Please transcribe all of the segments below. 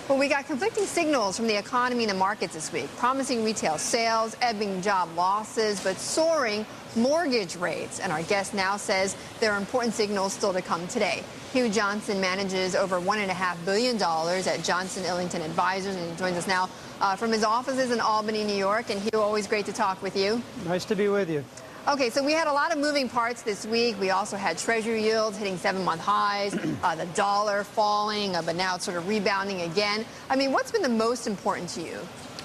Well, we got conflicting signals from the economy and the markets this week. Promising retail sales, ebbing job losses, but soaring mortgage rates. And our guest now says there are important signals still to come today. Hugh Johnson manages over $1.5 billion at Johnson Illington Advisors, and he joins us now from his offices in Albany, New York. And Hugh, always great to talk with you. Nice to be with you. Okay, so we had a lot of moving parts this week. We also had Treasury yields hitting 7-month highs, the dollar falling, but now it's sort of rebounding again. I mean, what's been the most important to you?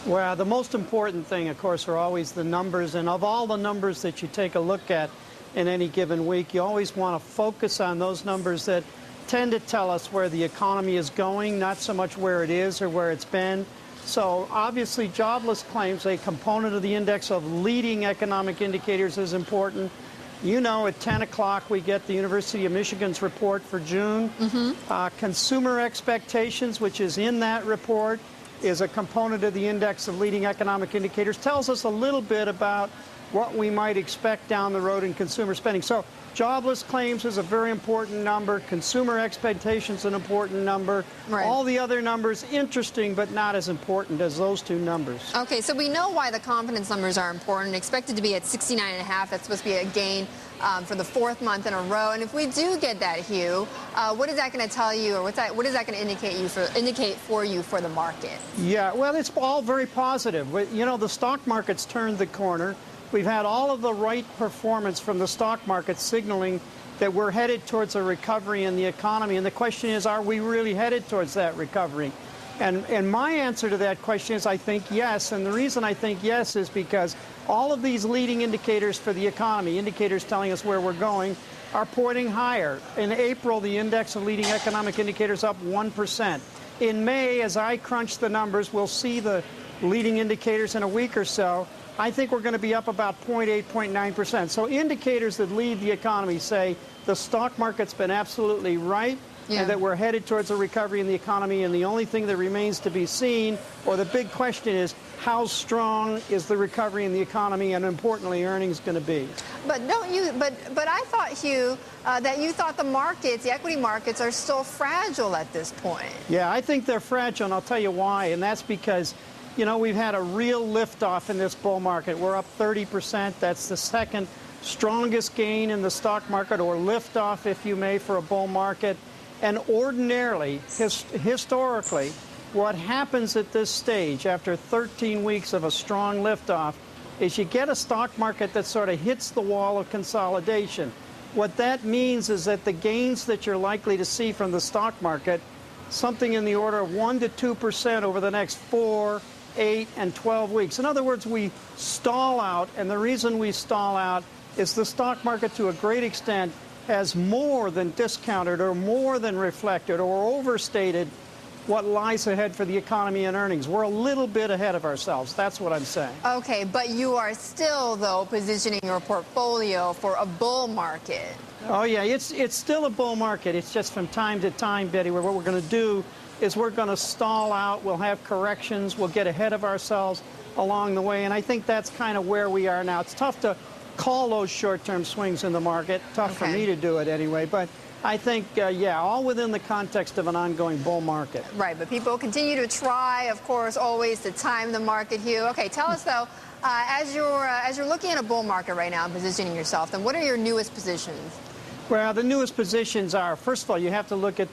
Well, the most important thing, of course, are always the numbers. And of all the numbers that you take a look at in any given week, you always want to focus on those numbers that tend to tell us where the economy is going, not so much where it is or where it's been. So obviously, jobless claims, a component of the index of leading economic indicators, is important. You know, at 10 o'clock, we get the University of Michigan's report for June. Consumer expectations, which is in that report, is a component of the index of leading economic indicators, tells us a little bit about what we might expect down the road in consumer spending. So jobless claims is a very important number. Consumer expectations an important number. Right. All the other numbers, interesting, but not as important as those two numbers. Okay, so we know why the confidence numbers are important. Expected to be at 69.5. That's supposed to be a gain for the fourth month in a row. And if we do get that, Hugh, what is that going to tell you, or what is that going to indicate for you for the market? Yeah, well, it's all very positive. You know, the stock market's turned the corner. We've had all of the right performance from the stock market signaling that we're headed towards a recovery in the economy. And the question is, are we really headed towards that recovery? And my answer to that question is, I think yes. And the reason I think yes is because all of these leading indicators for the economy, indicators telling us where we're going, are pointing higher. In April, the index of leading economic indicators up 1%. In May, as I crunch the numbers, we'll see the leading indicators in a week or so. I think we're going to be up about 0.8, 0.9%. So indicators that lead the economy say the stock market's been absolutely right, and that we're headed towards a recovery in the economy. And the only thing that remains to be seen, or the big question is, how strong is the recovery in the economy, and importantly, earnings going to be? But don't you? But I thought, Hugh, that you thought the markets, the equity markets, are still fragile at this point. Yeah, I think they're fragile, and I'll tell you why. And that's because, you know, we've had a real liftoff in this bull market. We're up 30%. That's the second strongest gain in the stock market, or liftoff, if you may, for a bull market. And ordinarily, historically, what happens at this stage after 13 weeks of a strong liftoff is you get a stock market that sort of hits the wall of consolidation. What that means is that the gains that you're likely to see from the stock market, something in the order of 1 to 2% over the next 4, 8, and 12 weeks. In other words, we stall out, and the reason we stall out is the stock market, to a great extent, has more than discounted or more than reflected or overstated what lies ahead for the economy and earnings. We're a little bit ahead of ourselves. That's what I'm saying. Okay, but you are still, though, positioning your portfolio for a bull market. Oh, yeah, it's still a bull market. It's just from time to time, Betty, where what we're going to do is we're going to stall out. We'll have corrections. We'll get ahead of ourselves along the way. And I think that's kind of where we are now. It's tough to call those short-term swings in the market. Tough for me to do it anyway. But I think, yeah, all within the context of an ongoing bull market. Right, but people continue to try, of course, always to time the market, Hugh. Okay, tell us, though, as you're looking at a bull market right now and positioning yourself, then what are your newest positions? Well, the newest positions are, first of all, you have to look at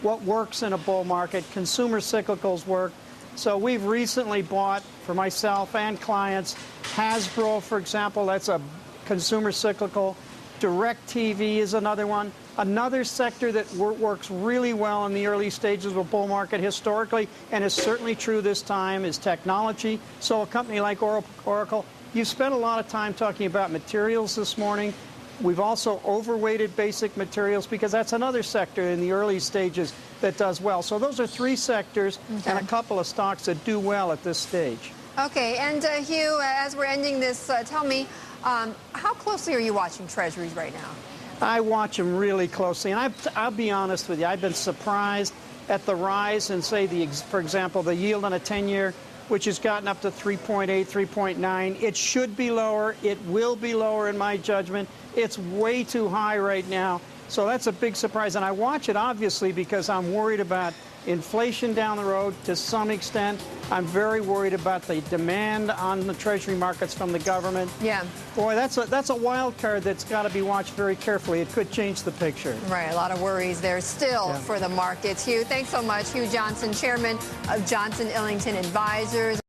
what works in a bull market. Consumer cyclicals work. So we've recently bought, for myself and clients, Hasbro, for example. That's a consumer cyclical. DirecTV is another one. Another sector that works really well in the early stages of a bull market historically, and is certainly true this time, is technology. So a company like Oracle. You've spent a lot of time talking about materials this morning. We've also overweighted basic materials because that's another sector in the early stages that does well. So those are three sectors and a couple of stocks that do well at this stage. Okay, and Hugh, as we're ending this, tell me, how closely are you watching Treasuries right now? I watch them really closely, and I'll be honest with you, I've been surprised at the rise in, say, for example, the yield on a 10-year, which has gotten up to 3.8, 3.9. It should be lower. It will be lower in my judgment. It's way too high right now. So that's a big surprise. And I watch it, obviously, because I'm worried about inflation down the road to some extent. I'm very worried about the demand on the Treasury markets from the government. Yeah. Boy, that's a wild card that's got to be watched very carefully. It could change the picture. Right, a lot of worries there still for the markets. Hugh, thanks so much. Hugh Johnson, chairman of Johnson Illington Advisors.